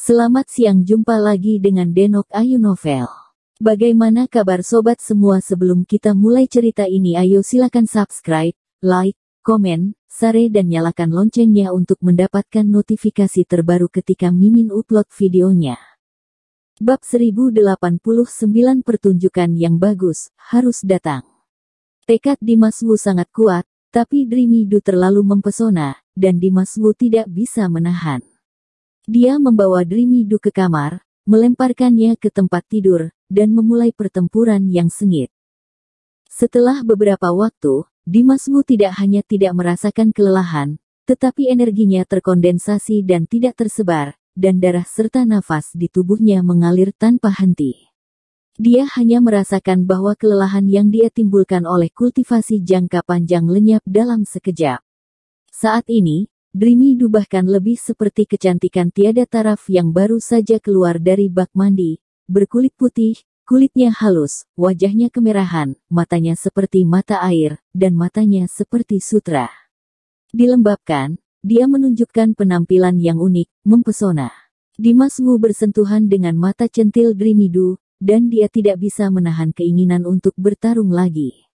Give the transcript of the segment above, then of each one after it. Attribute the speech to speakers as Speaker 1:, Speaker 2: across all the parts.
Speaker 1: Selamat siang, jumpa lagi dengan Denok Ayu Novel. Bagaimana kabar sobat semua? Sebelum kita mulai cerita ini, ayo silakan subscribe, like, komen, share dan nyalakan loncengnya untuk mendapatkan notifikasi terbaru ketika Mimin upload videonya. Bab 1089, pertunjukan yang bagus harus datang. Tekad Dimas Wu sangat kuat, tapi Dreamy Du terlalu mempesona, dan Dimas Wu tidak bisa menahan. Dia membawa Dreamy Du ke kamar, melemparkannya ke tempat tidur, dan memulai pertempuran yang sengit. Setelah beberapa waktu, Dimas Wu tidak hanya tidak merasakan kelelahan, tetapi energinya terkondensasi dan tidak tersebar, dan darah serta nafas di tubuhnya mengalir tanpa henti. Dia hanya merasakan bahwa kelelahan yang dia timbulkan oleh kultivasi jangka panjang lenyap dalam sekejap. Saat ini, Dreamy Du bahkan lebih seperti kecantikan tiada taraf yang baru saja keluar dari bak mandi, berkulit putih, kulitnya halus, wajahnya kemerahan, matanya seperti mata air, dan matanya seperti sutra. Dilembabkan, dia menunjukkan penampilan yang unik, mempesona. Dimas Wu bersentuhan dengan mata centil Dreamy Du, dan dia tidak bisa menahan keinginan untuk bertarung lagi.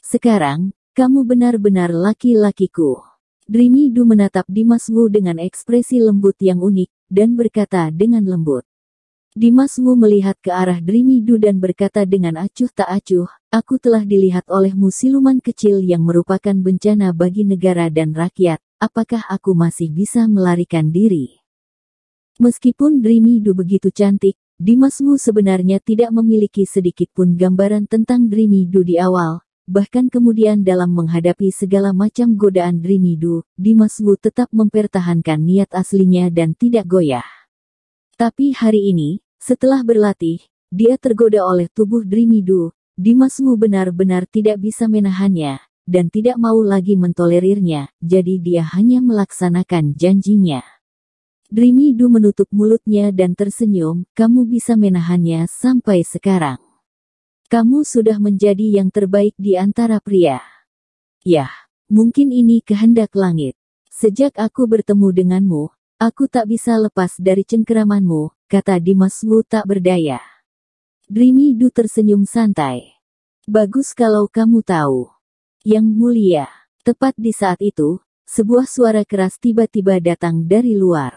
Speaker 1: Sekarang, kamu benar-benar laki-lakiku. Dreamy Du menatap Dimas Wu dengan ekspresi lembut yang unik, dan berkata dengan lembut. Dimas Wu melihat ke arah Dreamy Du dan berkata dengan acuh tak acuh, aku telah dilihat olehmu siluman kecil yang merupakan bencana bagi negara dan rakyat, apakah aku masih bisa melarikan diri? Meskipun Dreamy Du begitu cantik, Dimas Wu sebenarnya tidak memiliki sedikit pun gambaran tentang Dreamy Du di awal. Bahkan kemudian dalam menghadapi segala macam godaan Dreamy Du, Dimas Wu tetap mempertahankan niat aslinya dan tidak goyah. Tapi hari ini, setelah berlatih, dia tergoda oleh tubuh Dreamy Du. Dimas Wu benar-benar tidak bisa menahannya, dan tidak mau lagi mentolerirnya, jadi dia hanya melaksanakan janjinya. Dreamy Du menutup mulutnya dan tersenyum, kamu bisa menahannya sampai sekarang. Kamu sudah menjadi yang terbaik di antara pria. Yah, mungkin ini kehendak langit. Sejak aku bertemu denganmu, aku tak bisa lepas dari cengkeramanmu, kata Dimas Wu tak berdaya. Dreamy Du tersenyum santai. Bagus kalau kamu tahu. Yang mulia. Tepat di saat itu, sebuah suara keras tiba-tiba datang dari luar.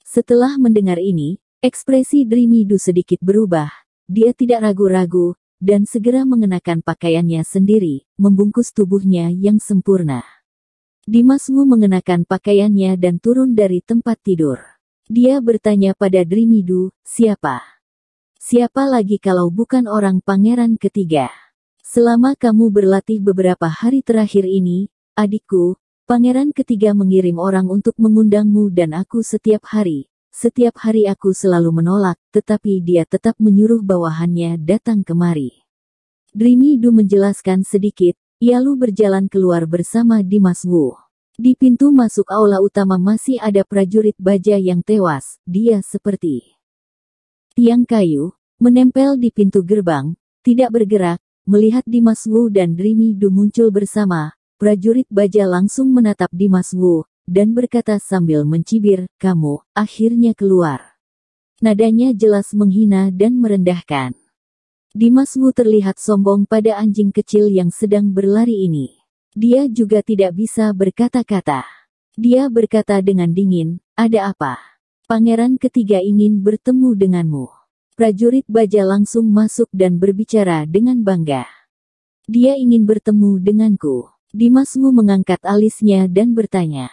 Speaker 1: Setelah mendengar ini, ekspresi Dreamy Du sedikit berubah. Dia tidak ragu-ragu, dan segera mengenakan pakaiannya sendiri, membungkus tubuhnya yang sempurna. Dimas Wu mengenakan pakaiannya dan turun dari tempat tidur. Dia bertanya pada Dreamy Du, siapa? Siapa lagi kalau bukan orang pangeran ketiga? Selama kamu berlatih beberapa hari terakhir ini, adikku, pangeran ketiga mengirim orang untuk mengundangmu dan aku setiap hari aku selalu menolak, tetapi dia tetap menyuruh bawahannya datang kemari. Dreamy Du menjelaskan sedikit, lalu berjalan keluar bersama Dimas Wu. Di pintu masuk aula utama masih ada prajurit baja yang tewas, dia seperti tiang kayu, menempel di pintu gerbang, tidak bergerak. Melihat Dimas Wu dan Dreamy Du muncul bersama, prajurit baja langsung menatap Dimas Wu, dan berkata sambil mencibir, kamu, akhirnya keluar. Nadanya jelas menghina dan merendahkan. Dimas Wu terlihat sombong pada anjing kecil yang sedang berlari ini. Dia juga tidak bisa berkata-kata. Dia berkata dengan dingin, ada apa? Pangeran ketiga ingin bertemu denganmu. Prajurit baja langsung masuk dan berbicara dengan bangga. Dia ingin bertemu denganku. Dimas Wu mengangkat alisnya dan bertanya.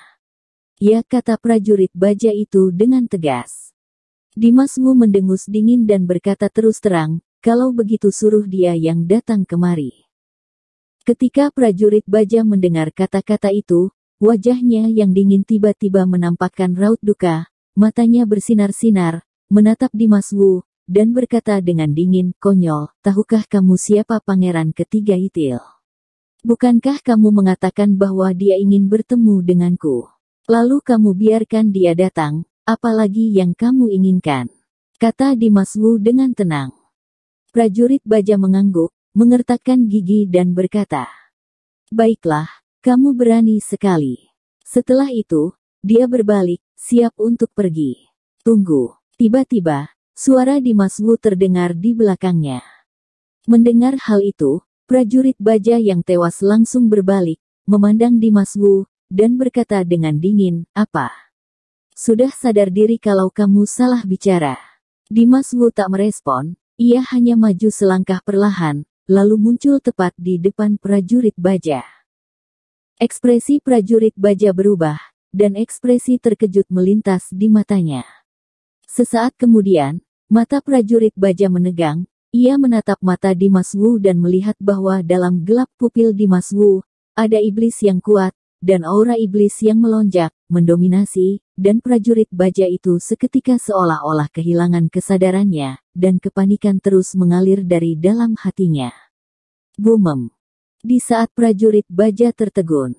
Speaker 1: Ya, kata prajurit baja itu dengan tegas. Dimas Wu mendengus dingin dan berkata terus terang, kalau begitu suruh dia yang datang kemari. Ketika prajurit baja mendengar kata-kata itu, wajahnya yang dingin tiba-tiba menampakkan raut duka, matanya bersinar-sinar, menatap Dimas Wu, dan berkata dengan dingin, konyol, tahukah kamu siapa pangeran ketiga itu? Bukankah kamu mengatakan bahwa dia ingin bertemu denganku? Lalu kamu biarkan dia datang, apalagi yang kamu inginkan? Kata Dimas Wu dengan tenang. Prajurit baja mengangguk, mengertakkan gigi dan berkata, baiklah, kamu berani sekali. Setelah itu, dia berbalik, siap untuk pergi. Tunggu. Tiba-tiba, suara Dimas Wu terdengar di belakangnya. Mendengar hal itu, prajurit baja yang tewas langsung berbalik, memandang Dimas Wu, dan berkata dengan dingin, "Apa? Sudah sadar diri kalau kamu salah bicara?" Dimas Wu tak merespon, ia hanya maju selangkah perlahan, lalu muncul tepat di depan prajurit baja. Ekspresi prajurit baja berubah, dan ekspresi terkejut melintas di matanya. Sesaat kemudian, mata prajurit baja menegang, ia menatap mata Dimas Wu dan melihat bahwa dalam gelap pupil Dimas Wu, ada iblis yang kuat, dan aura iblis yang melonjak, mendominasi, dan prajurit baja itu seketika seolah-olah kehilangan kesadarannya, dan kepanikan terus mengalir dari dalam hatinya. Bumem. Di saat prajurit baja tertegun,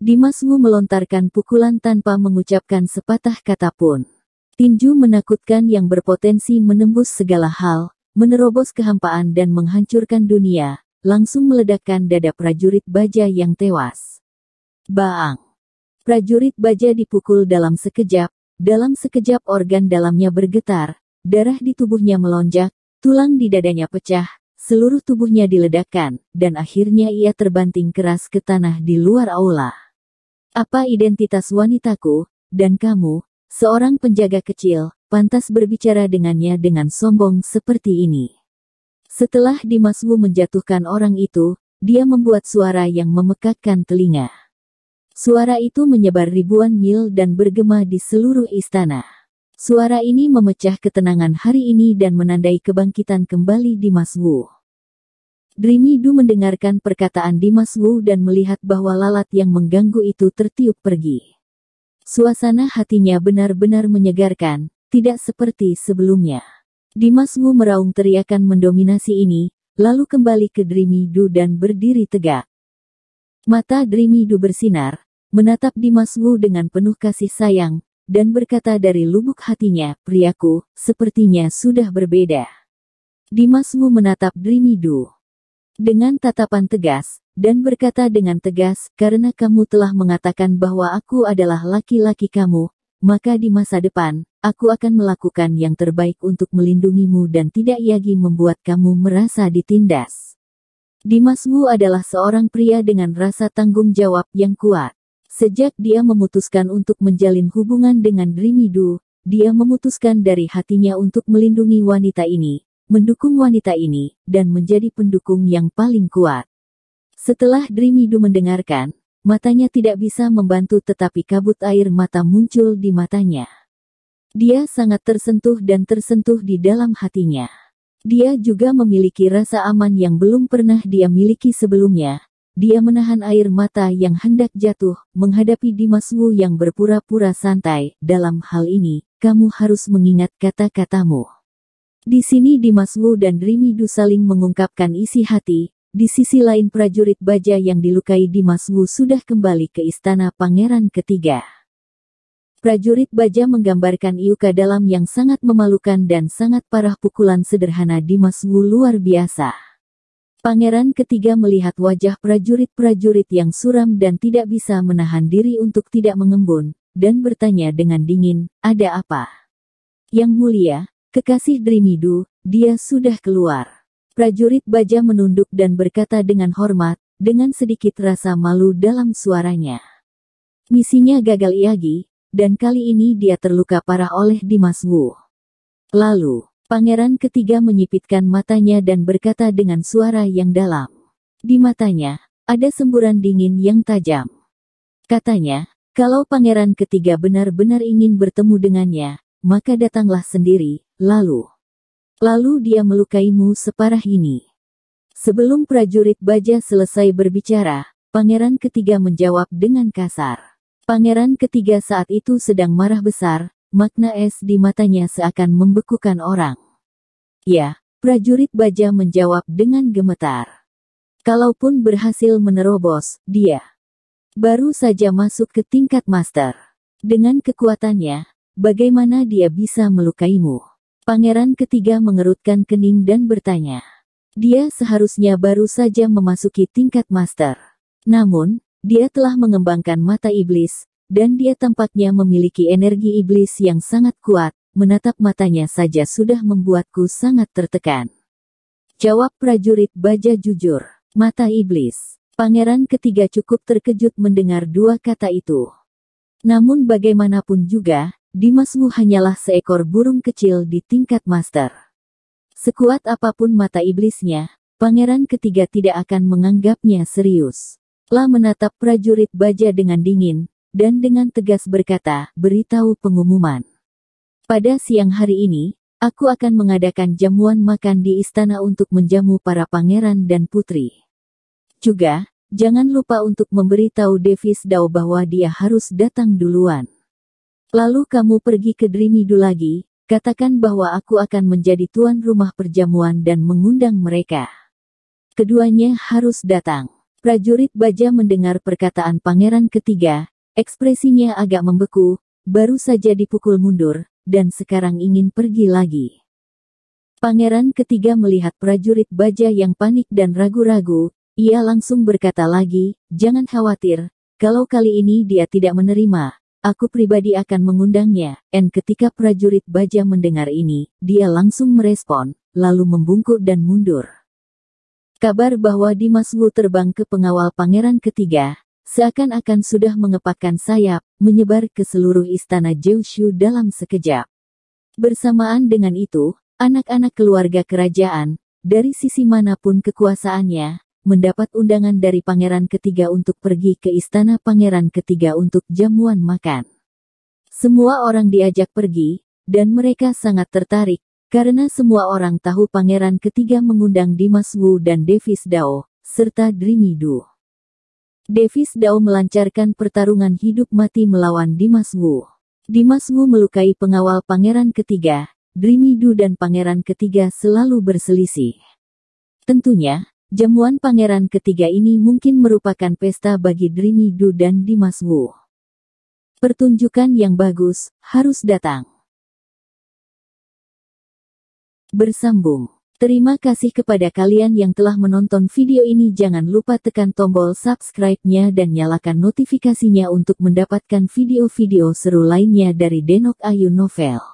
Speaker 1: Dimas Wu melontarkan pukulan tanpa mengucapkan sepatah kata pun. Tinju menakutkan yang berpotensi menembus segala hal, menerobos kehampaan dan menghancurkan dunia, langsung meledakkan dada prajurit baja yang tewas. Baang! Prajurit baja dipukul dalam sekejap organ dalamnya bergetar, darah di tubuhnya melonjak, tulang di dadanya pecah, seluruh tubuhnya diledakkan, dan akhirnya ia terbanting keras ke tanah di luar aula. Apa identitas wanitaku, dan kamu, seorang penjaga kecil, pantas berbicara dengannya dengan sombong seperti ini? Setelah Dimas Wu menjatuhkan orang itu, dia membuat suara yang memekakkan telinga. Suara itu menyebar ribuan mil dan bergema di seluruh istana. Suara ini memecah ketenangan hari ini dan menandai kebangkitan kembali Dimas Wu. Dreamy Du mendengarkan perkataan Dimas Wu dan melihat bahwa lalat yang mengganggu itu tertiup pergi. Suasana hatinya benar-benar menyegarkan, tidak seperti sebelumnya. Dimas Wu meraung teriakan mendominasi ini, lalu kembali ke Dreamy Du dan berdiri tegak. Mata Dreamy Du bersinar, menatap Dimas Wu dengan penuh kasih sayang, dan berkata dari lubuk hatinya, "Priaku, sepertinya sudah berbeda." Dimas Wu menatap Dreamy Du dengan tatapan tegas, dan berkata dengan tegas, "Karena kamu telah mengatakan bahwa aku adalah laki-laki kamu, maka di masa depan, aku akan melakukan yang terbaik untuk melindungimu dan tidak lagi membuat kamu merasa ditindas." Dimas Wu adalah seorang pria dengan rasa tanggung jawab yang kuat. Sejak dia memutuskan untuk menjalin hubungan dengan Dreamy Du, dia memutuskan dari hatinya untuk melindungi wanita ini, mendukung wanita ini, dan menjadi pendukung yang paling kuat. Setelah Dreamy Du mendengarkan, matanya tidak bisa membantu tetapi kabut air mata muncul di matanya. Dia sangat tersentuh dan tersentuh di dalam hatinya. Dia juga memiliki rasa aman yang belum pernah dia miliki sebelumnya. Dia menahan air mata yang hendak jatuh, menghadapi Dimas Wu yang berpura-pura santai. "Dalam hal ini, kamu harus mengingat kata-katamu." Di sini Dimas Wu dan Dreamy Du saling mengungkapkan isi hati. Di sisi lain prajurit baja yang dilukai Dimas Wu sudah kembali ke istana pangeran ketiga. Prajurit baja menggambarkan luka dalam yang sangat memalukan dan sangat parah. Pukulan sederhana Dimas Wu luar biasa. Pangeran ketiga melihat wajah prajurit-prajurit yang suram dan tidak bisa menahan diri untuk tidak mengembun, dan bertanya dengan dingin, "Ada apa?" "Yang mulia, kekasih Dreamy Du, dia sudah keluar." Prajurit baja menunduk dan berkata dengan hormat, dengan sedikit rasa malu dalam suaranya. Misinya gagal lagi, dan kali ini dia terluka parah oleh Dimas Wu. Lalu, pangeran ketiga menyipitkan matanya dan berkata dengan suara yang dalam. Di matanya, ada semburan dingin yang tajam. Katanya, kalau pangeran ketiga benar-benar ingin bertemu dengannya, maka datanglah sendiri, lalu dia melukaimu separah ini. Sebelum prajurit baja selesai berbicara, pangeran ketiga menjawab dengan kasar. Pangeran ketiga saat itu sedang marah besar, makna es di matanya seakan membekukan orang. "Ya," prajurit baja menjawab dengan gemetar. Kalaupun berhasil menerobos, dia baru saja masuk ke tingkat master. Dengan kekuatannya, bagaimana dia bisa melukaimu? Pangeran ketiga mengerutkan kening dan bertanya. Dia seharusnya baru saja memasuki tingkat master. Namun, dia telah mengembangkan mata iblis, dan dia tampaknya memiliki energi iblis yang sangat kuat, menatap matanya saja sudah membuatku sangat tertekan. Jawab prajurit baja jujur. Mata iblis. Pangeran ketiga cukup terkejut mendengar dua kata itu. Namun bagaimanapun juga, Dimas Wu hanyalah seekor burung kecil di tingkat master. Sekuat apapun mata iblisnya, pangeran ketiga tidak akan menganggapnya serius. La menatap prajurit baja dengan dingin, dan dengan tegas berkata, beritahu pengumuman. Pada siang hari ini, aku akan mengadakan jamuan makan di istana untuk menjamu para pangeran dan putri. Juga, jangan lupa untuk memberitahu Davis Dao bahwa dia harus datang duluan. Lalu kamu pergi ke Drimidu lagi, katakan bahwa aku akan menjadi tuan rumah perjamuan dan mengundang mereka. Keduanya harus datang. Prajurit baja mendengar perkataan pangeran ketiga, ekspresinya agak membeku, baru saja dipukul mundur, dan sekarang ingin pergi lagi. Pangeran ketiga melihat prajurit baja yang panik dan ragu-ragu, ia langsung berkata lagi, jangan khawatir, kalau kali ini dia tidak menerima, aku pribadi akan mengundangnya. Ketika prajurit baja mendengar ini, dia langsung merespon, lalu membungkuk dan mundur. Kabar bahwa Dimas Wu terbang ke pengawal pangeran ketiga, seakan-akan sudah mengepakkan sayap, menyebar ke seluruh istana Jeushu dalam sekejap. Bersamaan dengan itu, anak-anak keluarga kerajaan, dari sisi manapun kekuasaannya, mendapat undangan dari pangeran ketiga untuk pergi ke istana pangeran ketiga untuk jamuan makan. Semua orang diajak pergi, dan mereka sangat tertarik, karena semua orang tahu pangeran ketiga mengundang Dimas Wu dan Davis Dao, serta Drimidu. Davis Dao melancarkan pertarungan hidup mati melawan Dimas Wu. Dimas Wu melukai pengawal pangeran ketiga, Drimidu dan pangeran ketiga selalu berselisih. Tentunya, jamuan pangeran ketiga ini mungkin merupakan pesta bagi Drimidu dan Dimas Wu. Pertunjukan yang bagus harus datang. Bersambung. Terima kasih kepada kalian yang telah menonton video ini. Jangan lupa tekan tombol subscribe-nya dan nyalakan notifikasinya untuk mendapatkan video-video seru lainnya dari Denok Ayu Novel.